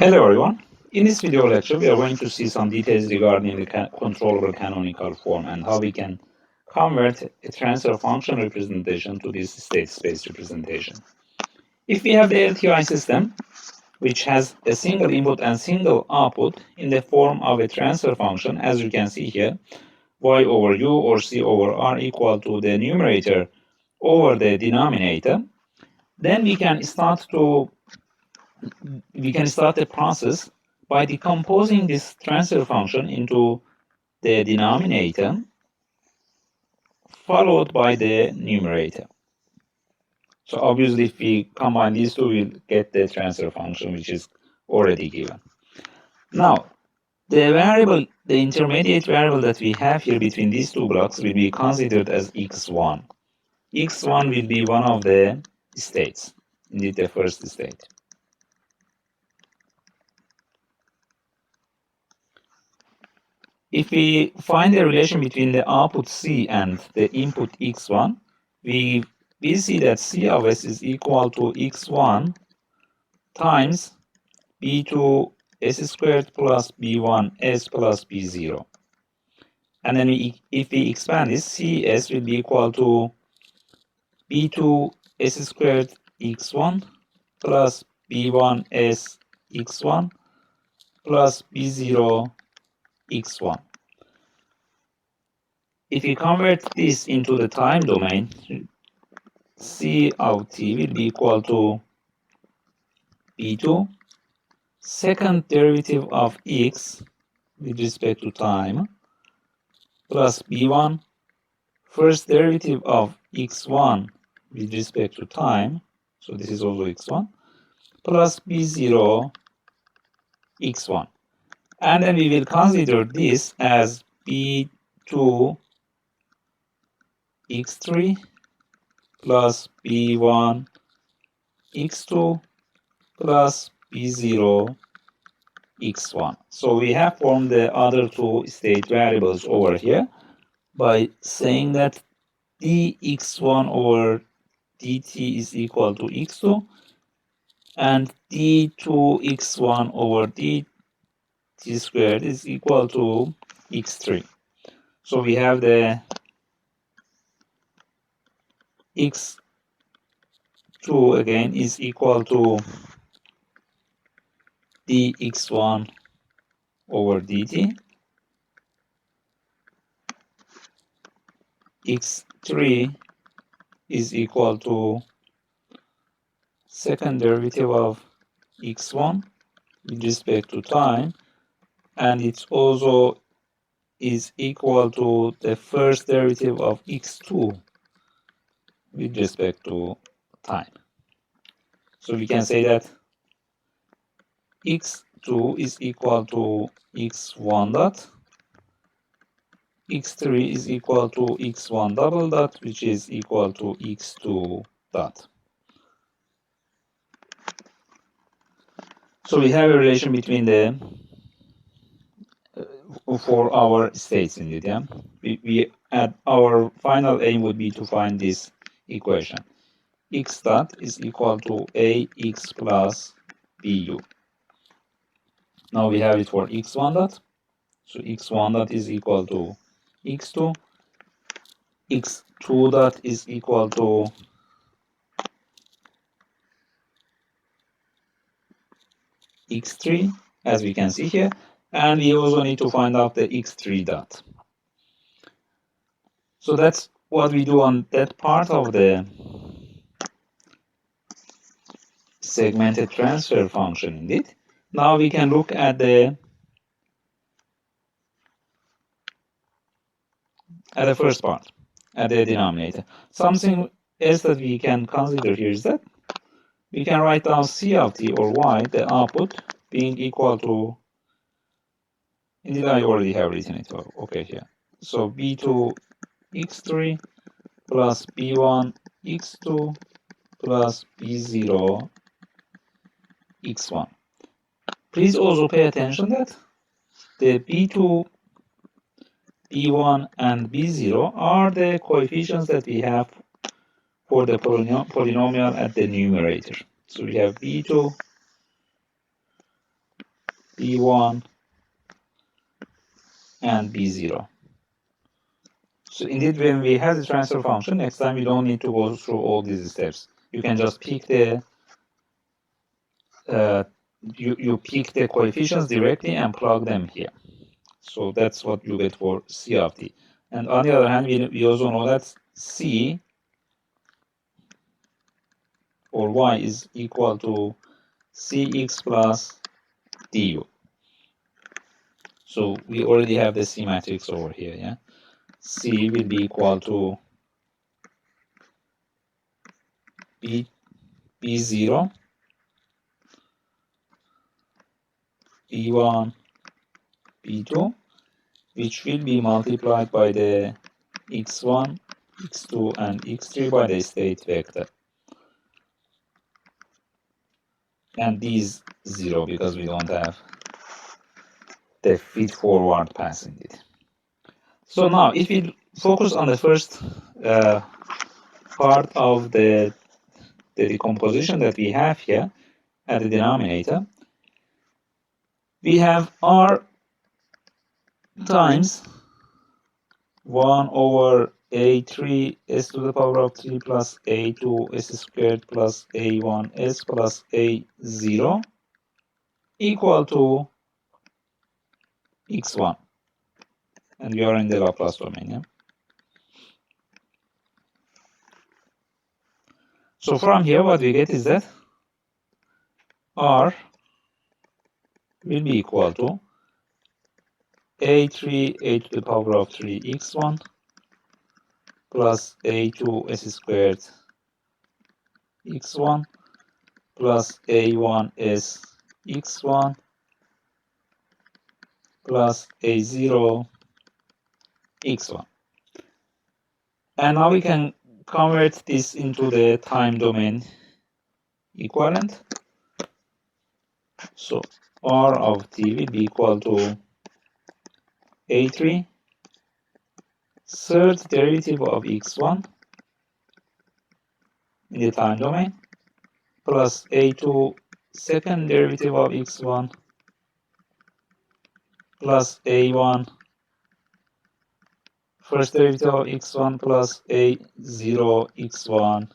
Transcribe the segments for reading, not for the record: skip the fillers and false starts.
Hello everyone. In this video lecture, we are going to see some details regarding the controllable canonical form and how we can convert a transfer function representation to this state space representation. If we have the LTI system, which has a single input and single output in the form of a transfer function, as you can see here, y over u or c over r equal to the numerator over the denominator, then we can start the process by decomposing this transfer function into the denominator followed by the numerator. So obviously if we combine these two, we'll get the transfer function which is already given. Now, the intermediate variable that we have here between these two blocks will be considered as x1. x1 will be one of the states, indeed the first state. If we find the relation between the output C and the input x1, we see that C of S is equal to x1 times b2 s squared plus b1 s plus b0. And then if we expand this, CS will be equal to b2 s squared x1 plus b1 s x1 plus b0 x1. If we convert this into the time domain, C of t will be equal to b2 second derivative of x with respect to time plus b1 first derivative of x1 with respect to time, so this is also x1, plus b0 x1. And then we will consider this as b2 x3 plus b1 x2 plus b0 x1. So we have formed the other two state variables over here by saying that dx1 over dt is equal to x2 and d2x1 over dt squared is equal to x3. So we have the x2 again is equal to dx1 over dt, x3 is equal to second derivative of x1 with respect to time, and it also is equal to the first derivative of x2 with respect to time. So we can say that x2 is equal to x1 dot, x3 is equal to x1 double dot, which is equal to x2 dot. So we have a relation between the for our states indeed, yeah. We at our final aim would be to find this equation. X dot is equal to ax plus bu. Now we have it for x1 dot. So x1 dot is equal to x2. x2 dot is equal to x3, as we can see here. And we also need to find out the x3 dot. So that's what we do on that part of the segmented transfer function indeed. Now we can look at the first part, at the denominator. Something else that we can consider here is that we can write down C of t or y, the output, being equal to, indeed I already have written it, okay, here. So b2 x3 plus b1 x2 plus b0 x1. Please also pay attention that the b2, b1, and b0 are the coefficients that we have for the polynomial at the numerator. So we have b2, B1, and B0. So indeed, when we have the transfer function, next time we don't need to go through all these steps. You can just pick the you pick the coefficients directly and plug them here. So that's what you get for C of t. And on the other hand, we also know that C or y is equal to Cx plus du. So we already have the C matrix over here, yeah? C will be equal to B0, B1, B2, which will be multiplied by the x1, x2, and x3 by the state vector. And these 0 because we don't have the feed forward passing it. So now if we focus on the first part of the decomposition that we have here at the denominator, we have r times 1 over a3 s to the power of 3 plus a2 s squared plus a1 s plus a0 equal to x1. And we are in the Laplace domain, yeah? So from here, what we get is that r will be equal to a3 a to the power of 3 x1 plus a2 s squared x1 plus a1 s x1 plus a0 x1. And now we can convert this into the time domain equivalent. So r of t will be equal to a3 third derivative of x1 in the time domain plus a2 second derivative of x1 plus a1 first derivative of x1 plus a0 x1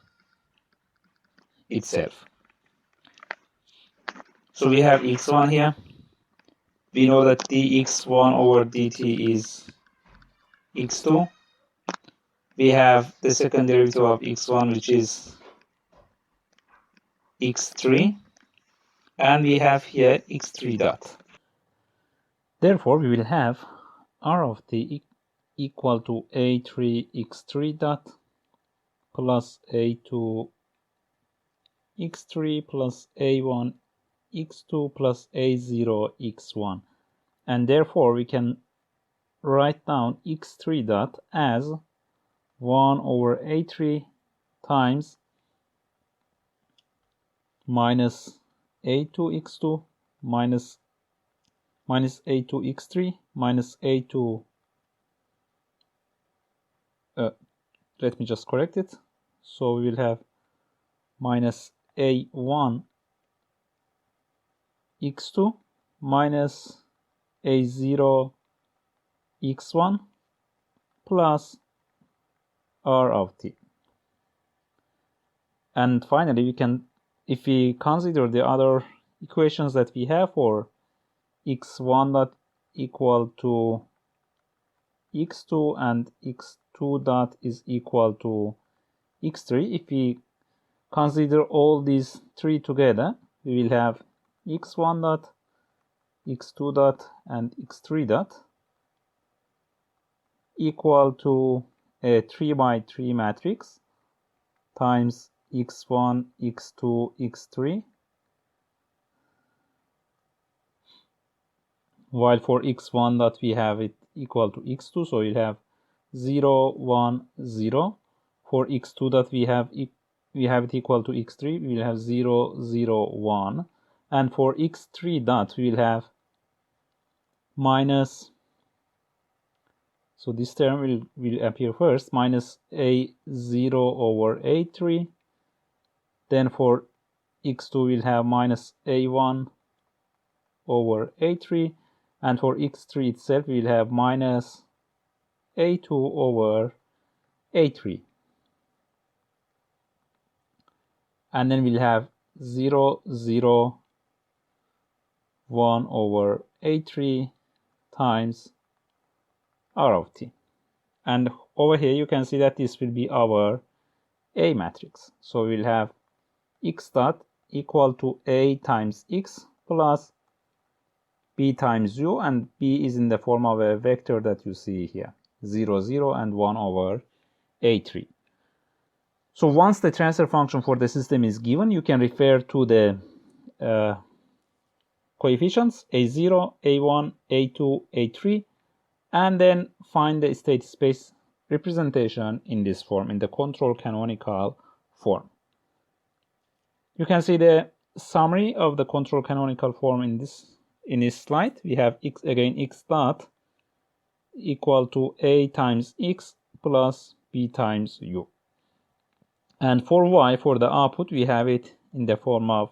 itself. So we have x1 here. We know that dx1 over dt is x2. We have the second derivative of x1, which is x3. And we have here x3 dot. Therefore, we will have r of t equal to a3 x3 dot plus a2 x3 plus a1 x2 plus a0 x1. And therefore, we can write down x3 dot as 1 over a3 times minus a2 x2 minus a2 x3 minus a2 let me just correct it. So we will have minus a1 x2 minus a0 x1 plus r of t. And finally, we can, if we consider the other equations that we have for x1 dot equal to x2 and x2 dot is equal to x3, if we consider all these three together, we will have x1 dot, x2 dot, and x3 dot equal to a 3 by 3 matrix times x1, x2, x3, while for x1 dot we have it equal to x2, so we'll have 0, 1, 0. For x2 dot we have it equal to x3, we will have 0, 0, 1. And for x3 dot we will have minus, so this term will appear first, minus a0 over a3. Then for x2 we'll have minus a1 over A3, and for x3 itself we will have minus A2 over A3, and then we'll have 0, 0, 1 over A3 times R of t. And over here you can see that this will be our A matrix. So we'll have x dot equal to A times x plus B times u, and B is in the form of a vector that you see here, 0, 0, and 1 over A3. So once the transfer function for the system is given, you can refer to the coefficients A0, A1, A2, A3, and then find the state space representation in this form, in the control canonical form. You can see the summary of the control canonical form in this slide. We have x dot equal to A times x plus B times u. And for y, for the output, we have it in the form of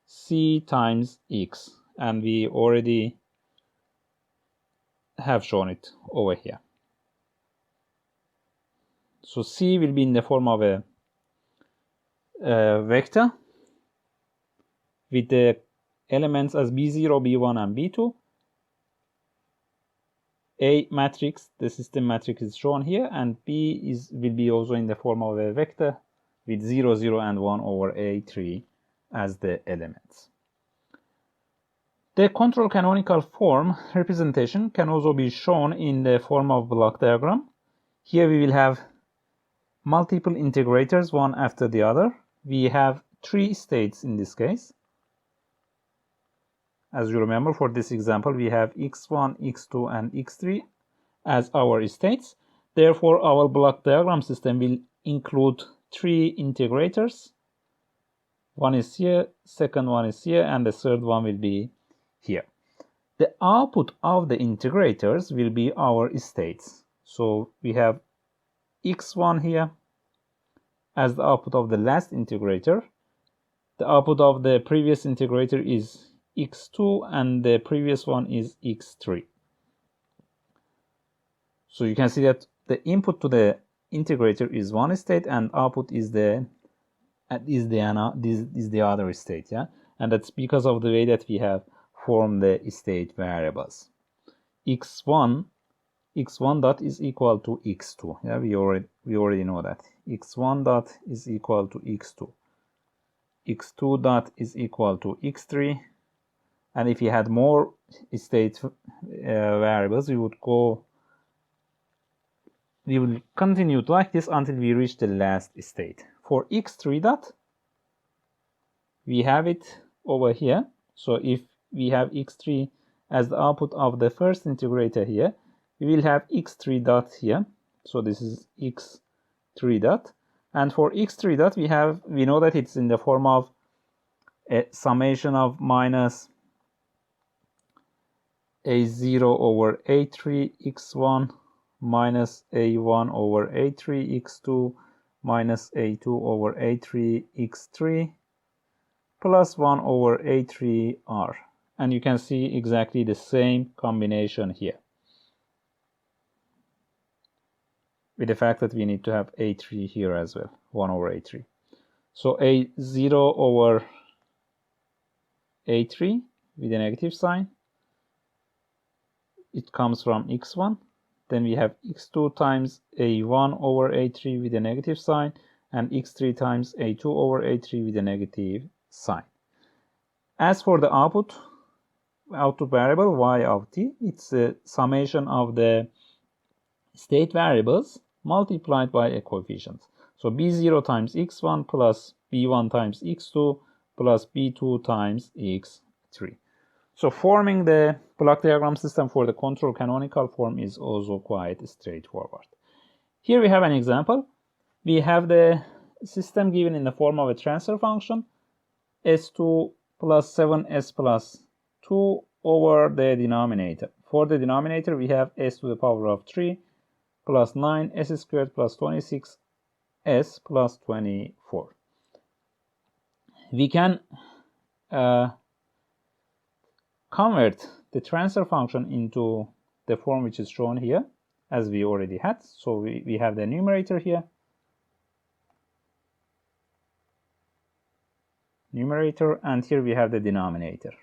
C times x, and we already have shown it over here. So C will be in the form of a vector with the elements as B0, B1, and B2. A matrix, the system matrix, is shown here, and B will be also in the form of a vector with 0, 0, and 1 over A3 as the elements. The control canonical form representation can also be shown in the form of block diagram. Here we will have multiple integrators, one after the other. We have 3 states in this case. As you remember, for this example, we have x1, x2, and x3 as our states. Therefore, our block diagram system will include 3 integrators. One is here, second one is here, and the third one will be here. The output of the integrators will be our states. So we have x1 here as the output of the last integrator. The output of the previous integrator is x2, and the previous one is x3. So you can see that the input to the integrator is one state, and output is the other state, yeah. And that's because of the way that we have formed the state variables. x1 dot is equal to x2. Yeah, we already know that. x1 dot is equal to x2. x2 dot is equal to x3. And if you had more state variables, we will continue like this until we reach the last state. For x3 dot, we have it over here. So if we have x3 as the output of the first integrator here, we will have x3 dot here. So this is x3 dot. And for x3 dot, we know that it's in the form of a summation of minus A0 over A3 x1 minus A1 over A3 x2 minus A2 over A3 x3 plus 1 over A3r. And you can see exactly the same combination here, with the fact that we need to have A3 here as well, 1 over A3. So A0 over A3 with a negative sign, it comes from x1. Then we have x2 times A1 over A3 with a negative sign, and x3 times A2 over A3 with a negative sign. As for the output variable y of t, it's a summation of the state variables multiplied by a coefficient. So b0 times x1 plus b1 times x2 plus b2 times x3. So forming the block diagram system for the control canonical form is also quite straightforward. Here we have an example. We have the system given in the form of a transfer function, s2 plus 7s plus 2 over the denominator. For the denominator, we have s to the power of 3 plus 9 s squared plus 26 s plus 24. We can convert the transfer function into the form which is shown here, as we already had. So we have the numerator here, and here we have the denominator.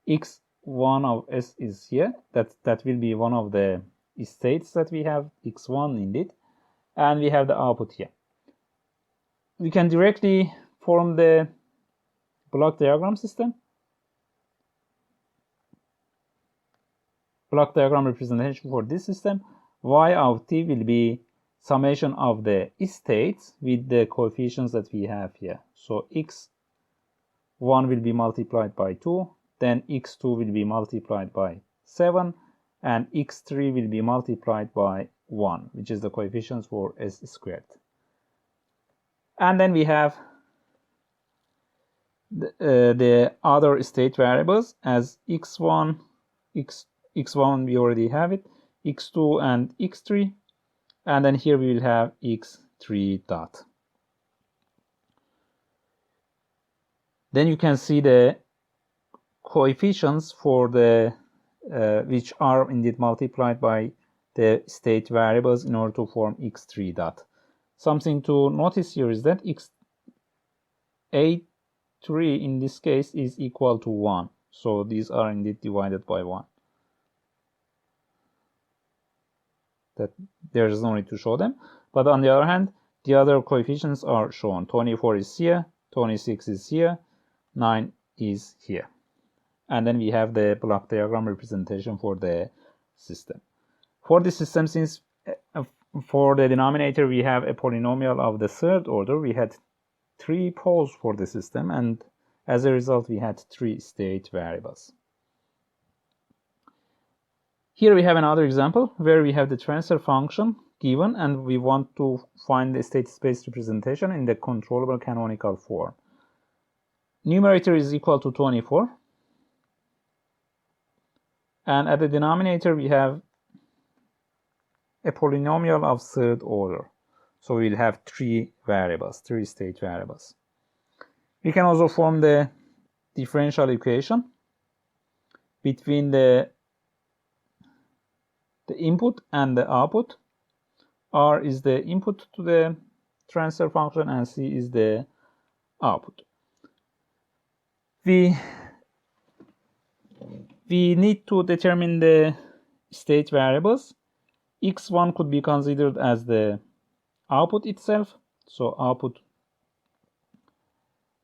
x1 of s is here. That will be one of the states that we have, x1 indeed, and we have the output here. We can directly form the block diagram system. Block diagram representation for this system. Y of t will be summation of the states with the coefficients that we have here. So x1 will be multiplied by 2, then x2 will be multiplied by 7, and x3 will be multiplied by 1, which is the coefficients for s squared. And then we have the other state variables as x1, x1 we already have it, x2 and x3, and then here we will have x3 dot. Then you can see the coefficients for the which are indeed multiplied by the state variables in order to form x3 dot. Something to notice here is that a3 in this case is equal to 1. So these are indeed divided by 1. That there is no need to show them. But on the other hand, the other coefficients are shown. 24 is here, 26 is here, 9 is here. And then we have the block diagram representation for the system. For the system, since for the denominator we have a polynomial of the third order, we had 3 poles for the system, and as a result we had 3 state variables. Here we have another example where we have the transfer function given and we want to find the state space representation in the controllable canonical form. Numerator is equal to 24, and at the denominator we have a polynomial of third order. So we'll have 3 variables, 3 state variables. We can also form the differential equation between the input and the output. R is the input to the transfer function and C is the output. We need to determine the state variables. x1 could be considered as the output itself. So output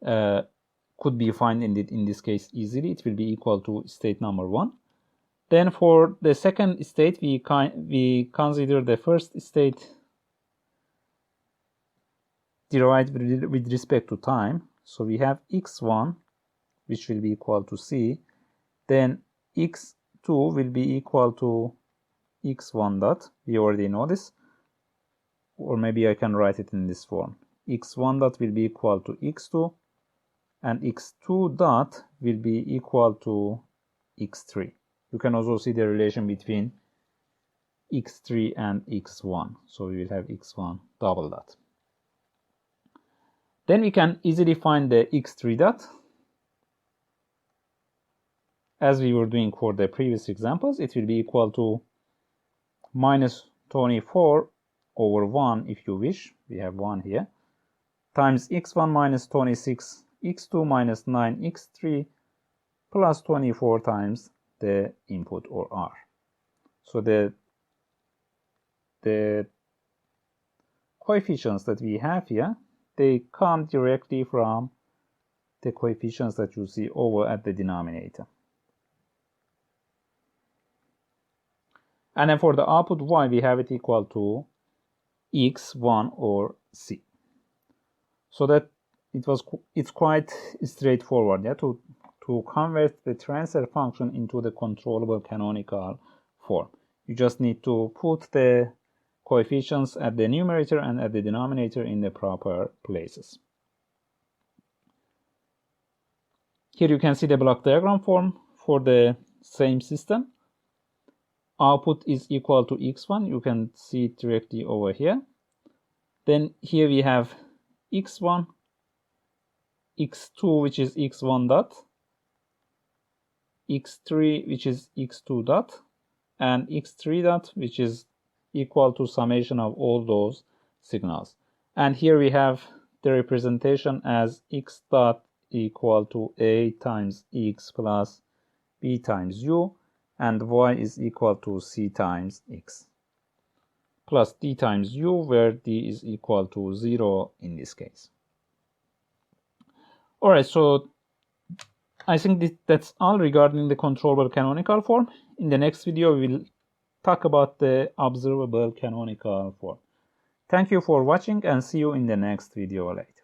could be defined in this case easily. It will be equal to state number 1. Then for the second state, we consider the first state derived with respect to time. So we have x1, which will be equal to c. Then x2 will be equal to x1 dot. We already know this. Or maybe I can write it in this form. x1 dot will be equal to x2. And x2 dot will be equal to x3. You can also see the relation between x3 and x1. So we will have x1 double dot. Then we can easily find the x3 dot. As we were doing for the previous examples, it will be equal to minus 24 over 1 if you wish. We have 1 here. Times x1 minus 26, x2 minus 9, x3 plus 24 times the input or R. So the coefficients that we have here, they come directly from the coefficients that you see over at the denominator. And then for the output y, we have it equal to x1 or c. So that it's quite straightforward, yeah, to convert the transfer function into the controllable canonical form. You just need to put the coefficients at the numerator and at the denominator in the proper places. Here you can see the block diagram form for the same system. Output is equal to x1. You can see it directly over here. Then here we have x1 x2 which is x1 dot, x3 which is x2 dot, and x3 dot which is equal to summation of all those signals. And here we have the representation as x dot equal to a times x plus b times u, and y is equal to c times x plus d times u, where d is equal to 0 in this case. All right, so I think that's all regarding the controllable canonical form. In the next video, we will talk about the observable canonical form. Thank you for watching, and see you in the next video later.